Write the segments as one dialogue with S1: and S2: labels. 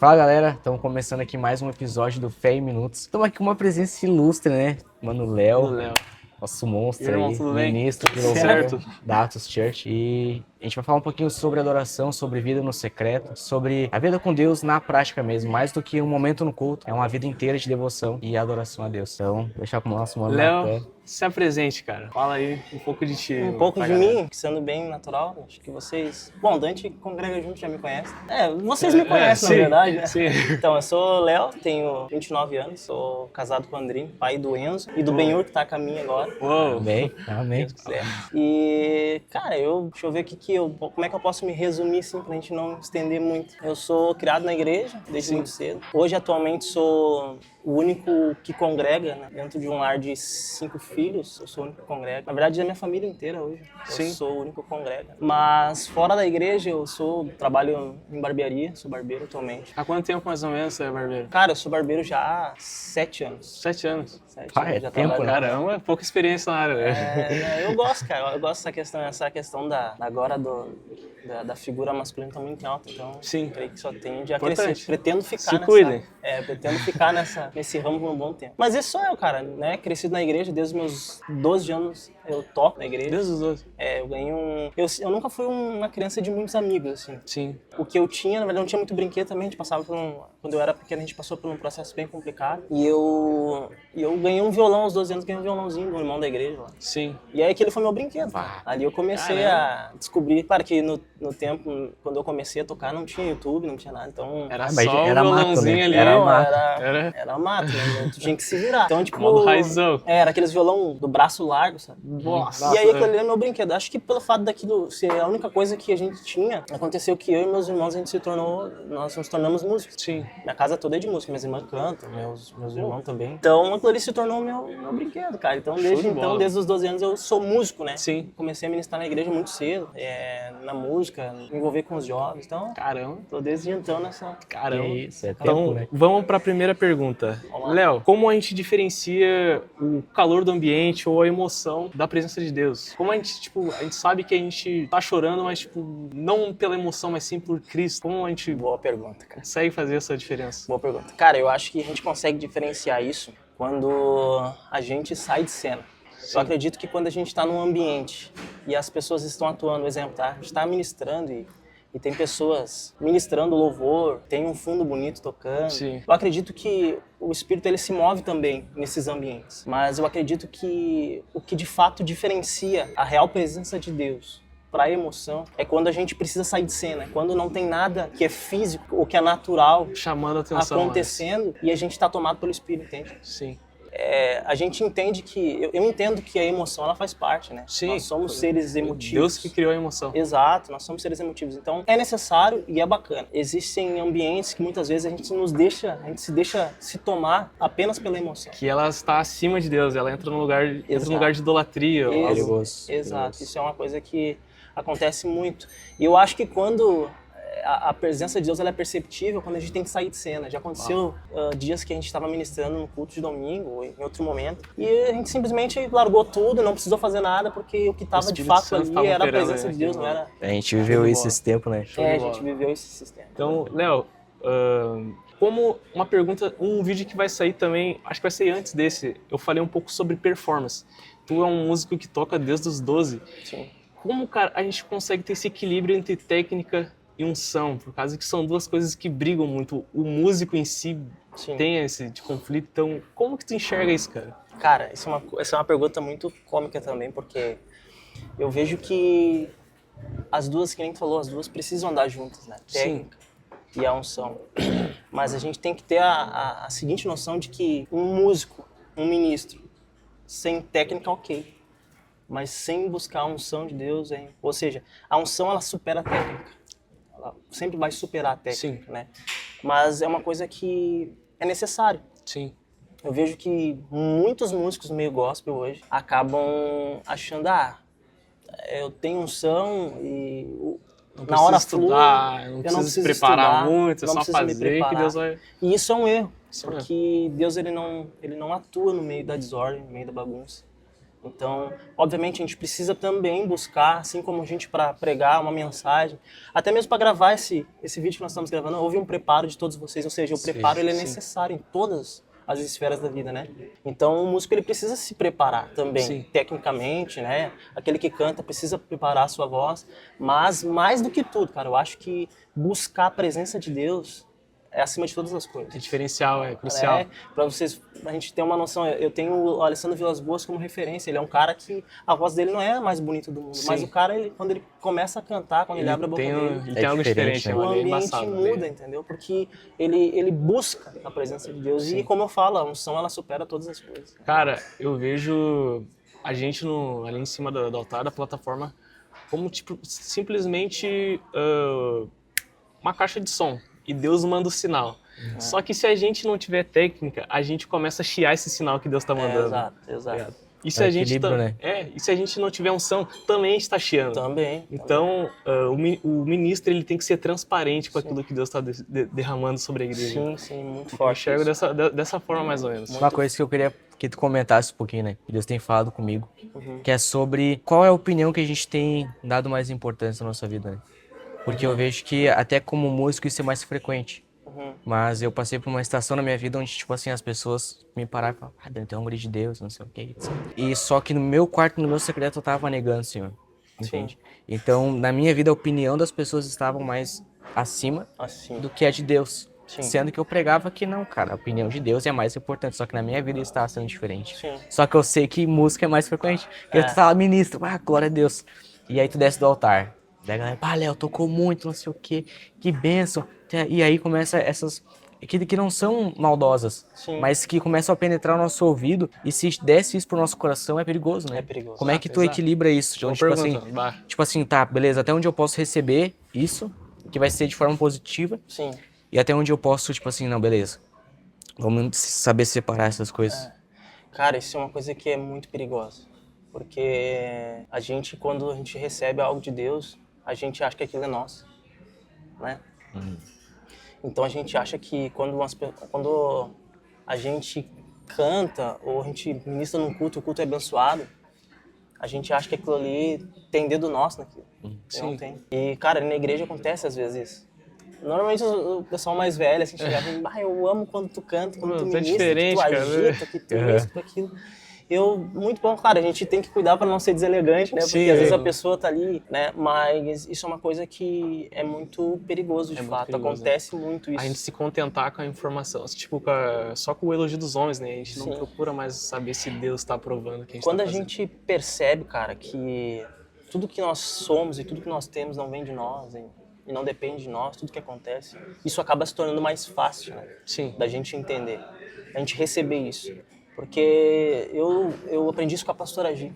S1: Fala galera, estamos começando aqui mais um episódio do Fé em Minutos. Estamos aqui com uma presença ilustre, né? Mano Léo, nosso monstro
S2: Irmão,
S1: aí,
S2: tudo bem?
S1: ministro de louvor
S2: Certo.
S1: da Atos Church. E a gente vai falar um pouquinho sobre adoração, sobre vida no secreto, sobre a vida com Deus na prática mesmo, mais do que um momento no culto, é uma vida inteira de devoção e adoração a Deus. Então, deixar com o nosso mano Natan.
S2: Léo, se apresente, cara. Fala aí um pouco de ti.
S3: Um pouco
S2: pra
S3: de
S2: galera.
S3: mim, sendo bem natural, acho que vocês... Bom, Dante congrega junto, já me conhece. Vocês me conhecem, na
S2: sim,
S3: verdade, né?
S2: Sim.
S3: Então, eu sou o Léo, tenho 29 anos, sou casado com o Andrinho, pai do Enzo e do Benhur, que tá a caminho agora.
S2: Uou.
S1: Amém.
S3: E, cara, deixa eu ver aqui como é que eu posso me resumir, assim, pra gente não estender muito. Eu sou criado na igreja, desde muito cedo. Hoje, atualmente, sou o único que congrega, né? Dentro de um lar de 5 filhos, eu sou o único que congrega. Na verdade, é a minha família inteira hoje. Eu sou o único que congrega. Mas, fora da igreja, trabalho em barbearia, sou barbeiro atualmente.
S2: Há quanto tempo mais ou menos você é barbeiro?
S3: Cara, eu sou barbeiro já há 7 anos.
S2: 7 anos.
S3: 7
S1: Ah,
S3: anos
S1: é
S3: já
S1: tempo,
S3: trabalho.
S1: né?
S2: Caramba, pouca experiência na área, né?
S3: Eu gosto, cara. Eu gosto dessa questão da figura masculina tá muito alta. Então,
S2: Sim.
S3: creio que só tende a
S2: Importante.
S3: crescer. Pretendo ficar
S2: Se cuidem.
S3: pretendo ficar nesse ramo por um bom tempo. Mas esse sou eu, cara, né? Crescido na igreja, desde os meus 12 anos eu toco na igreja.
S2: Deus dos outros.
S3: Eu ganhei eu nunca fui uma criança de muitos amigos, assim.
S2: Sim.
S3: O que eu tinha, na verdade, não tinha muito brinquedo também. A gente passava quando eu era pequeno, a gente passou por um processo bem complicado. E eu ganhei um violão aos 12 anos, ganhei um violãozinho do irmão da igreja lá.
S2: Sim.
S3: E aí aquele foi meu brinquedo. Ali eu comecei a descobrir, claro que no tempo, quando eu comecei a tocar, não tinha YouTube, não tinha nada, então...
S2: Era
S1: mas
S2: só
S1: era
S2: o
S1: mato,
S2: violãozinho
S1: né?
S2: ali.
S1: Era
S3: Não,
S1: mato.
S3: era mato, né? Tu tinha que se virar. Então, tipo...
S2: Modo raizão.
S3: Era aqueles violão do braço largo, sabe?
S2: Nossa.
S3: E aí aquele ali era meu brinquedo. Acho que pelo fato daquilo ser a única coisa que a gente tinha, aconteceu que eu e meus irmãos, nós nos tornamos músicos.
S2: Sim.
S3: Minha casa toda é de música, minhas irmãs cantam, meus irmãos também. Então aquilo ali se tornou meu brinquedo, cara. Então desde os 12 anos eu sou músico, né?
S2: Sim.
S3: Comecei a ministrar na igreja muito cedo, na música, me envolver com os jovens. Então,
S2: Caramba.
S3: tô desde então nessa...
S2: Caramba.
S1: Que isso, é tempo,
S2: Então,
S1: né?
S2: vamos para a primeira pergunta.
S3: Vamos lá.
S2: Léo, como a gente diferencia o calor do ambiente ou a emoção da presença de Deus? Como a gente sabe que a gente tá chorando, mas, não pela emoção, mas sim por Cristo. Como a gente
S3: Boa pergunta, cara.
S2: consegue fazer essa diferença?
S3: Boa pergunta. Cara, eu acho que a gente consegue diferenciar isso quando a gente sai de cena.
S2: Sim.
S3: Eu acredito que quando a gente está num ambiente e as pessoas estão atuando, por exemplo, tá? A gente está ministrando e tem pessoas ministrando louvor, tem um fundo bonito tocando.
S2: Sim.
S3: Eu acredito que o Espírito ele se move também nesses ambientes. Mas eu acredito que o que de fato diferencia a real presença de Deus para a emoção é quando a gente precisa sair de cena, quando não tem nada que é físico ou que é natural
S2: Chamando a atenção.
S3: acontecendo e a gente está tomado pelo Espírito, entende?
S2: Sim.
S3: A gente entende que... Eu entendo que a emoção, ela faz parte, né?
S2: Sim.
S3: Nós somos seres emotivos.
S2: Deus que criou a emoção.
S3: Exato, nós somos seres emotivos. Então, é necessário e é bacana. Existem ambientes que muitas vezes a gente se deixa se tomar apenas pela emoção.
S2: Que ela está acima de Deus, ela entra num lugar de idolatria.
S3: Exato.
S2: algo-
S1: Perigoso.
S3: Exato, isso é uma coisa que acontece muito. E eu acho que quando a presença de Deus ela é perceptível, quando a gente tem que sair de cena. Já aconteceu dias que a gente estava ministrando no culto de domingo, ou em outro momento, e a gente simplesmente largou tudo, não precisou fazer nada, porque o que estava de
S2: Espírito
S3: fato
S2: Santo
S3: ali
S2: tava
S3: era a
S2: operando,
S3: presença
S2: né?
S3: de Deus, não era...
S1: A gente viveu isso esse tempo, né?
S2: de
S3: a
S2: bola.
S3: gente viveu esse sistema.
S2: Então, Léo, como uma pergunta, um vídeo que vai sair também, acho que vai sair antes desse, eu falei um pouco sobre performance. Tu é um músico que toca desde os 12.
S3: Sim.
S2: Como, cara, a gente consegue ter esse equilíbrio entre técnica e unção? Por causa que são duas coisas que brigam muito. O músico em si
S3: Sim.
S2: tem esse conflito. Então, como que tu enxerga isso, cara?
S3: Cara, essa é uma pergunta muito cômica também, porque eu vejo que as duas, que nem tu falou, as duas precisam andar juntas, né? Técnica e a unção. Mas a gente tem que ter a seguinte noção de que um músico, um ministro, sem técnica, ok. Mas sem buscar a unção de Deus, ou seja, a unção ela supera a técnica. Ela sempre vai superar a técnica, né? Mas é uma coisa que é necessário.
S2: Sim.
S3: Eu vejo que muitos músicos no meio gospel hoje acabam achando, eu tenho unção e
S2: Não
S3: na hora
S2: precisa estudar,
S3: flui,
S2: não
S3: eu
S2: precisa se preparar muito, é
S3: não
S2: só
S3: preciso me
S2: fazer que
S3: preparar.
S2: Deus vai...
S3: E isso é um erro,
S2: Isso é um
S3: porque Deus ele não atua no meio da desordem, no meio da bagunça. Então, obviamente, a gente precisa também buscar, assim como a gente para pregar uma mensagem, até mesmo para gravar esse vídeo que nós estamos gravando, houve um preparo de todos vocês, ou seja, o preparo ele é necessário em todas as esferas da vida, né? Então, o músico ele precisa se preparar também, tecnicamente, né? Aquele que canta precisa preparar a sua voz, mas mais do que tudo, cara, eu acho que buscar a presença de Deus é acima de todas as coisas.
S2: É diferencial, é crucial.
S3: Pra vocês, a gente ter uma noção, eu tenho o Alessandro Vilas Boas como referência, ele é um cara que a voz dele não é a mais bonita do mundo, mas o cara, quando ele começa a cantar, quando ele abre a boca dele,
S2: Ele tem algo diferente,
S3: o ambiente muda, entendeu? Porque ele busca a presença de Deus e, como eu falo, a unção, ela supera todas as coisas.
S2: Cara, eu vejo a gente ali em cima do altar, da plataforma, como, tipo, simplesmente uma caixa de som. E Deus manda o sinal. Só que se a gente não tiver técnica, a gente começa a chiar esse sinal que Deus está mandando.
S3: Exato.
S2: E se, a gente
S1: né?
S2: e se a gente não tiver unção, também está chiando.
S3: Também.
S2: Então, o ministro ele tem que ser transparente com aquilo que Deus está derramando sobre a igreja.
S3: Sim, muito
S2: Eu
S3: forte.
S2: enxergo dessa forma, mais ou menos.
S1: Uma coisa que eu queria que tu comentasse um pouquinho, né? Que Deus tem falado comigo, que é sobre qual é a opinião que a gente tem dado mais importância na nossa vida, né? Porque eu vejo que até como músico isso é mais frequente. Mas eu passei por uma estação na minha vida onde, tipo assim, as pessoas me pararam e falaram, ah, Dante, é um grito de Deus, não sei o que. E só que no meu quarto, no meu secreto, eu tava negando o Senhor. Entende? Então, na minha vida, a opinião das pessoas estava mais acima do que a de Deus. Sendo que eu pregava que não, cara, a opinião de Deus é mais importante. Só que na minha vida isso estava sendo diferente. Só que eu sei que música é mais frequente. Eu tava ministro, glória a Deus. E aí tu desce do altar. Daí a galera, Léo, tocou muito, não sei o quê, que bênção. E aí começa essas, que não são maldosas, mas que começam a penetrar o nosso ouvido, e se desce isso pro nosso coração, é perigoso, né?
S3: É perigoso.
S1: Como é que tu equilibra isso? Então, tipo assim, tá, beleza, até onde eu posso receber isso, que vai ser de forma positiva, e até onde eu posso, tipo assim, não, beleza, vamos saber separar essas coisas.
S3: Cara, isso é uma coisa que é muito perigosa, porque a gente, quando a gente recebe algo de Deus, a gente acha que aquilo é nosso, né? Então a gente acha que quando a gente canta ou a gente ministra num culto, o culto é abençoado, a gente acha que aquilo ali tem dedo nosso naquilo. Não tem. E, cara, na igreja acontece às vezes isso. Normalmente o pessoal mais velho, assim, chegava e eu amo quando tu canta, quando tu ministra, que tu agita, que tu isso, que tu aquilo. Muito bom, claro, a gente tem que cuidar para não ser deselegante, né? Porque às vezes a pessoa tá ali, né? Mas isso é uma coisa que é muito perigoso, de fato. Acontece muito isso.
S2: A gente se contentar com a informação, tipo, só com o elogio dos homens, né? A gente não procura mais saber se Deus está aprovando o que a gente
S3: Quando
S2: tá
S3: a
S2: fazendo.
S3: gente percebe, cara, que tudo que nós somos e tudo que nós temos não vem de nós, e não depende de nós, tudo que acontece, isso acaba se tornando mais fácil, né? Da gente entender, a gente receber isso. Porque eu aprendi isso com a pastora Gi,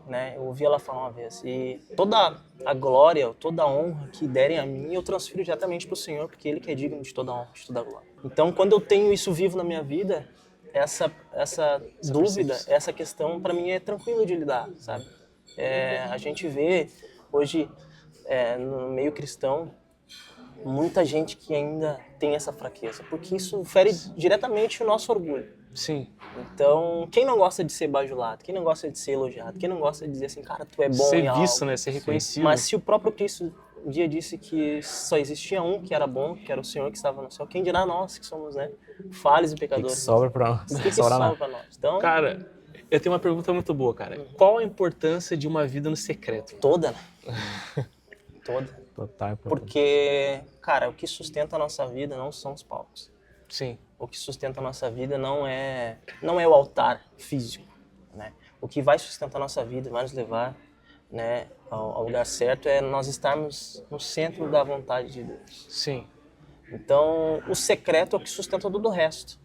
S3: né? Eu ouvi ela falar uma vez. E toda a glória, toda a honra que derem a mim, eu transfiro diretamente para o Senhor, porque Ele que é digno de toda a honra, de toda a glória. Então, quando eu tenho isso vivo na minha vida, essa dúvida, essa questão, para mim é tranquilo de lidar, sabe? A gente vê hoje, no meio cristão, muita gente que ainda tem essa fraqueza, porque isso fere diretamente o nosso orgulho. Então, quem não gosta de ser bajulado, quem não gosta de ser elogiado, quem não gosta de dizer assim, cara, tu é bom em algo.
S2: Ser visto, né? Ser reconhecido.
S3: Mas se o próprio Cristo um dia disse que só existia um que era bom, que era o Senhor que estava no céu, quem dirá nós que somos, né, falhos e pecadores?
S1: Que sobra pra nós.
S3: O que sobra pra nós? Então,
S2: cara, eu tenho uma pergunta muito boa, cara. Qual a importância de uma vida no secreto?
S3: Toda, né? Toda.
S1: Total.
S3: Porque, cara, o que sustenta a nossa vida não são os palcos. O que sustenta a nossa vida não é o altar físico, né? O que vai sustentar a nossa vida, vai nos levar, né, ao lugar certo, é nós estarmos no centro da vontade de Deus. Então, o secreto é o que sustenta todo o resto,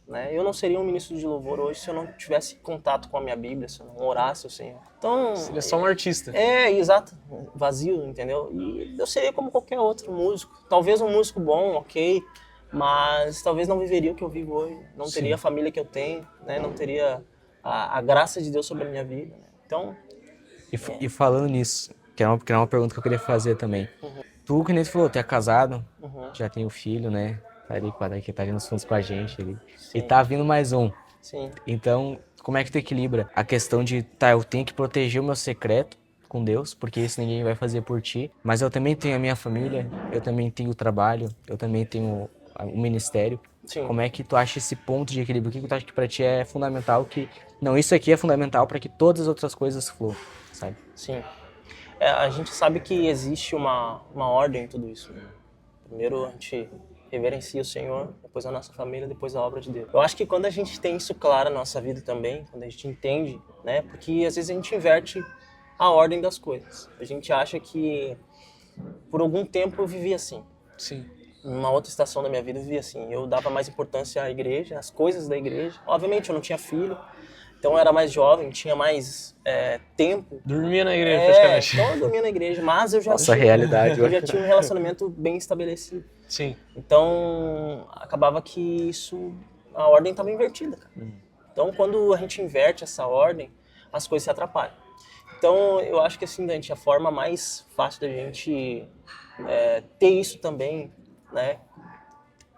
S3: né? Eu não seria um ministro de louvor hoje se eu não tivesse contato com a minha Bíblia, se eu não orasse ao Senhor. Então,
S2: seria só um artista.
S3: Exato. Vazio, entendeu? E eu seria como qualquer outro músico. Talvez um músico bom, ok, mas talvez não viveria o que eu vivo hoje, não teria a família que eu tenho, né? Não teria a graça de Deus sobre a minha vida, né? Então...
S1: E falando nisso, que é uma pergunta que eu queria fazer também. Tu, que nem tu falou, tu é casado, já tem um filho, né? Tá ali nos fundos com a gente ali. E tá vindo mais um. Então, como é que tu equilibra a questão de, tá, eu tenho que proteger o meu secreto com Deus, porque isso ninguém vai fazer por ti, mas eu também tenho a minha família, eu também tenho o trabalho, eu também tenho o ministério.
S3: Sim.
S1: Como é que tu acha esse ponto de equilíbrio? O que tu acha que pra ti é fundamental, que, não, isso aqui é fundamental para que todas as outras coisas fluam, sabe?
S3: Sim. A gente sabe que existe uma ordem em tudo isso, né? Primeiro a gente reverencia o Senhor, depois a nossa família, depois a obra de Deus. Eu acho que quando a gente tem isso claro na nossa vida também, quando a gente entende, né? Porque às vezes a gente inverte a ordem das coisas. A gente acha que por algum tempo eu vivi assim.
S2: Sim.
S3: Numa outra estação da minha vida eu vivia assim. Eu dava mais importância à igreja, às coisas da igreja. Obviamente eu não tinha filho, então eu era mais jovem, tinha mais tempo.
S2: Dormia na igreja, praticamente.
S3: Então eu dormia na igreja, mas eu já
S1: Nossa realidade.
S3: eu já tinha um relacionamento bem estabelecido.
S2: Sim.
S3: Então acabava que a ordem estava invertida, cara. Então quando a gente inverte essa ordem, as coisas se atrapalham. Então eu acho que assim, a forma mais fácil da gente ter isso também, né,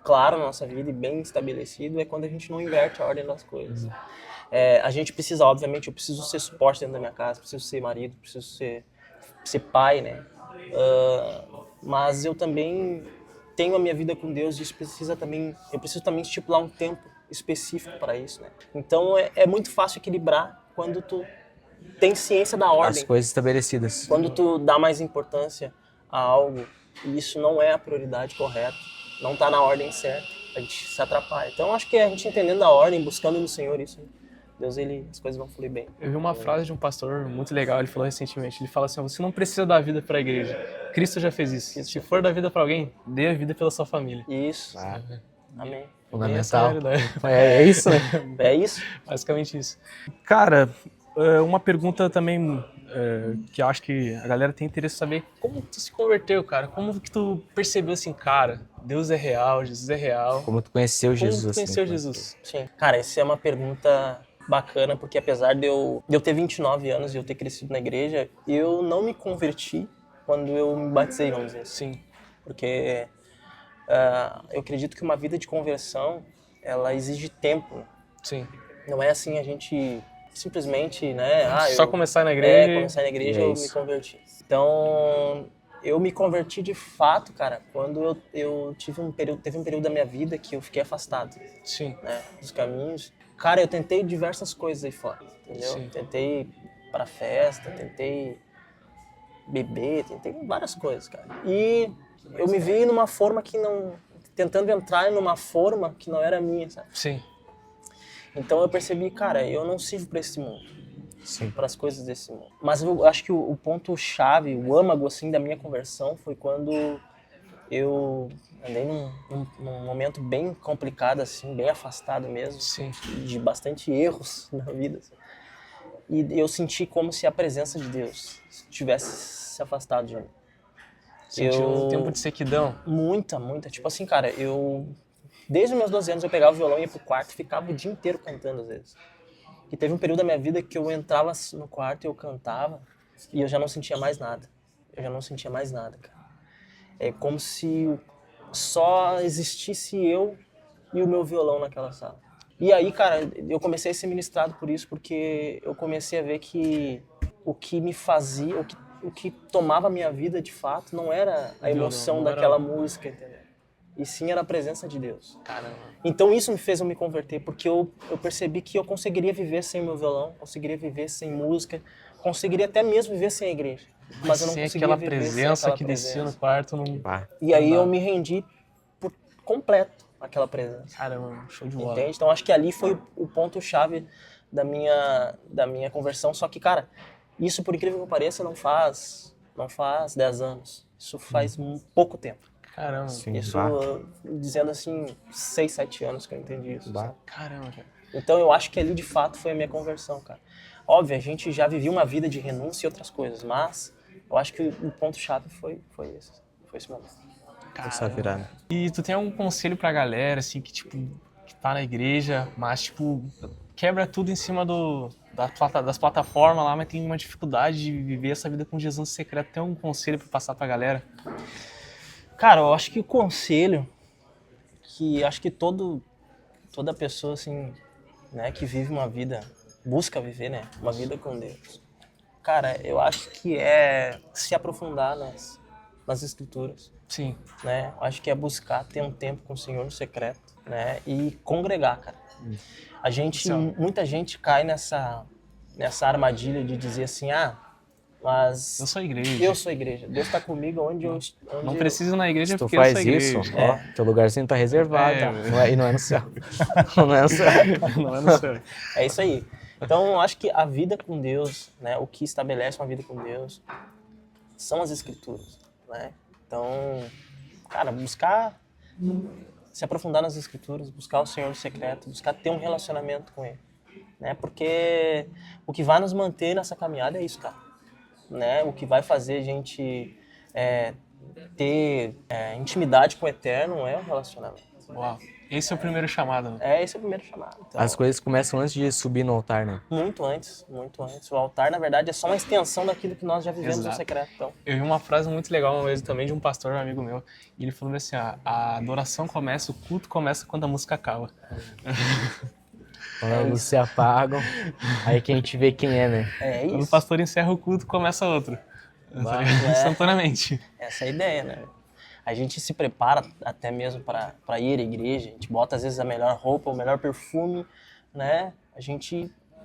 S3: claro na nossa vida e bem estabelecido, é quando a gente não inverte a ordem das coisas. A gente precisa, obviamente, eu preciso ser suporte dentro da minha casa, preciso ser marido, preciso ser pai, né? Mas eu também tenho a minha vida com Deus e eu preciso também estipular um tempo específico para isso, né? Então é muito fácil equilibrar quando tu tem ciência da ordem.
S1: As coisas estabelecidas.
S3: Quando tu dá mais importância a algo e isso não é a prioridade correta, não está na ordem certa, a gente se atrapalha. Então acho que a gente entendendo a ordem, buscando no Senhor isso, Deus, as coisas vão fluir bem.
S2: Eu vi uma frase de um pastor muito legal, ele falou recentemente, ele fala assim, você não precisa dar vida para a igreja, Cristo já fez isso. Se for dar vida para alguém, dê a vida pela sua família.
S3: Isso.
S2: Essa
S3: Amém.
S2: é a
S1: Fundamental.
S2: realidade.
S1: É isso, né?
S3: É isso?
S2: Basicamente isso. Cara, uma pergunta também que eu acho que a galera tem interesse em saber, como tu se converteu, cara? Como que tu percebeu assim, cara, Deus é real, Jesus é real?
S1: Como tu conheceu Jesus,
S2: Como tu conheceu
S1: assim?
S2: Jesus?
S3: Sim. Cara, essa é uma pergunta bacana, porque apesar de eu ter 29 anos e eu ter crescido na igreja, eu não me converti quando eu me batizei, vamos dizer assim.
S2: Sim.
S3: Porque eu acredito que uma vida de conversão, ela exige tempo.
S2: Sim.
S3: Não é assim a gente simplesmente, né?
S2: Só começar na igreja.
S3: Começar na igreja
S1: é
S3: eu
S1: isso.
S3: me converti. Então, eu me converti de fato, cara, quando eu teve um período da minha vida que eu fiquei afastado,
S2: Sim.
S3: né, dos caminhos. Cara, eu tentei diversas coisas aí fora, entendeu?
S2: Sim.
S3: Tentei ir pra festa, tentei beber, tentei várias coisas, cara. E eu me vi numa forma tentando entrar numa forma que não era minha, sabe?
S2: Sim.
S3: Então eu percebi, cara, eu não sirvo para esse mundo,
S1: Sim.
S3: para as coisas desse mundo. Mas eu acho que o ponto-chave, o âmago, assim, da minha conversão foi quando eu andei num momento bem complicado, assim, bem afastado mesmo,
S2: Sim.
S3: de bastante erros na vida. Assim. E eu senti como se a presença de Deus tivesse se afastado de mim.
S2: Sentiu um tempo de sequidão.
S3: Muita. Tipo assim, cara, desde os meus 12 anos eu pegava o violão, ia pro quarto e ficava o dia inteiro cantando às vezes. E teve um período da minha vida que eu entrava no quarto e eu cantava e eu já não sentia mais nada. Cara. É como se só existisse eu e o meu violão naquela sala. E aí, cara, eu comecei a ser ministrado por isso, porque eu comecei a ver que o que me fazia, o que tomava a minha vida de fato não era a emoção daquela música, entendeu? E sim era a presença de Deus.
S2: Caramba.
S3: Então isso me fez eu me converter, porque eu percebi que eu conseguiria viver sem o meu violão, conseguiria viver sem música, conseguiria até mesmo viver sem a igreja. Mas eu não
S2: sem
S3: conseguia
S2: aquela
S3: viver
S2: presença
S3: sem aquela
S2: que
S3: presença.
S2: descia no quarto. Não...
S3: E aí eu me rendi por completo àquela presença.
S2: Caramba, show de bola.
S3: Entende? Então acho que ali foi o ponto-chave da minha conversão. Só que, cara, isso por incrível que pareça não faz 10 anos. Isso faz pouco tempo.
S2: Caramba.
S1: Sim,
S3: Isso, dizendo assim, 6, 7 anos que eu entendi isso. Sabe?
S2: Caramba, cara.
S3: Então eu acho que ali de fato foi a minha conversão, cara. Óbvio, a gente já vivia uma vida de renúncia e outras coisas, mas eu acho que o ponto-chave foi esse momento.
S1: Essa virada.
S2: E tu tem algum conselho pra galera, assim, que, tipo, que tá na igreja, mas, tipo, quebra tudo em cima das plataformas lá, mas tem uma dificuldade de viver essa vida com Jesus secreto. Tem algum conselho pra passar pra galera?
S3: Cara, eu acho que o conselho que acho que toda pessoa assim, né, que vive uma vida busca viver, né, uma vida com Deus, cara, eu acho que é se aprofundar nas escrituras,
S2: Sim.
S3: né? Eu acho que é buscar ter um tempo com o Senhor no secreto, né? E congregar, cara. Muita gente cai nessa armadilha de dizer assim, mas
S2: Eu sou a igreja.
S3: eu sou a igreja. Deus está comigo onde eu
S2: Não preciso ir na igreja
S1: Se tu
S2: porque eu sou
S1: faz
S2: a igreja.
S1: isso, ó, teu lugarzinho tá reservado. E não é no céu. Não é no céu.
S2: Não é no céu.
S3: É isso aí. Então, eu acho que a vida com Deus, né, o que estabelece uma vida com Deus, são as escrituras, né? Então, cara, buscar se aprofundar nas escrituras, buscar o Senhor no secreto, buscar ter um relacionamento com Ele, né? Porque o que vai nos manter nessa caminhada é isso, cara, né? O que vai fazer a gente ter intimidade com o Eterno é o relacionamento.
S2: Uau. Esse é o primeiro chamado, né?
S3: Esse é o primeiro chamado. Então,
S1: As coisas começam antes de subir no altar, né?
S3: muito antes, muito antes. O altar, na verdade, é só uma extensão daquilo que nós já vivemos no
S2: Exato.
S3: secreto. Então,
S2: Eu vi uma frase muito legal uma vez também de um pastor, um amigo meu, e ele falou assim, a adoração começa, o culto começa quando a música acaba.
S1: Quando as luzes se apagam, aí que a gente vê quem é, né?
S3: é
S2: Quando o
S3: isso.
S2: pastor encerra o culto, começa outro. Instantaneamente.
S3: Essa é a ideia, né? A gente se prepara até mesmo para ir à igreja, a gente bota às vezes a melhor roupa, o melhor perfume, né?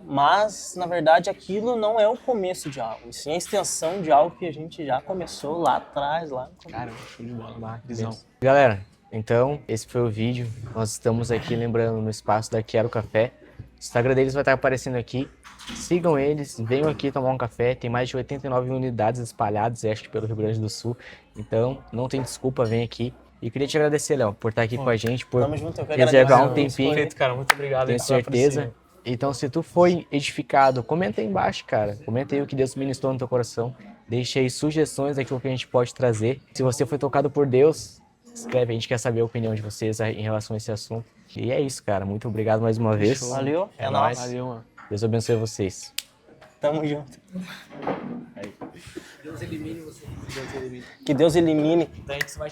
S3: Mas, na verdade, aquilo não é o começo de algo, e sim a extensão de algo que a gente já começou lá atrás, lá no começo.
S2: Cara, show de bola. Visão.
S1: Galera, então, esse foi o vídeo. Nós estamos aqui, lembrando, no espaço da Quero Café. O Instagram deles vai estar aparecendo aqui. Sigam eles, venham aqui tomar um café. Tem mais de 89 unidades espalhadas, acho que pelo Rio Grande do Sul. Então, não tem desculpa, vem aqui. E queria te agradecer, Léo, por estar aqui com a gente, por
S3: Tamo junto, eu que
S1: reservar
S3: agradeço.
S1: um tempinho.
S2: Perfeito, cara. Muito obrigado.
S1: Tenho
S2: aí pela
S1: certeza.
S2: patrocínio.
S1: Então, se tu foi edificado, comenta aí embaixo, cara. Comenta aí o que Deus ministrou no teu coração. Deixa aí sugestões daquilo que a gente pode trazer. Se você foi tocado por Deus, escreve, a gente quer saber a opinião de vocês em relação a esse assunto. E é isso, cara. Muito obrigado mais uma vez.
S3: Valeu, é
S1: nóis.
S3: nóis.
S2: Valeu, mano.
S1: Deus abençoe vocês.
S3: Tamo junto.
S1: Deus elimine você. Deus elimine.
S3: Que Deus elimine.
S1: Então a gente vai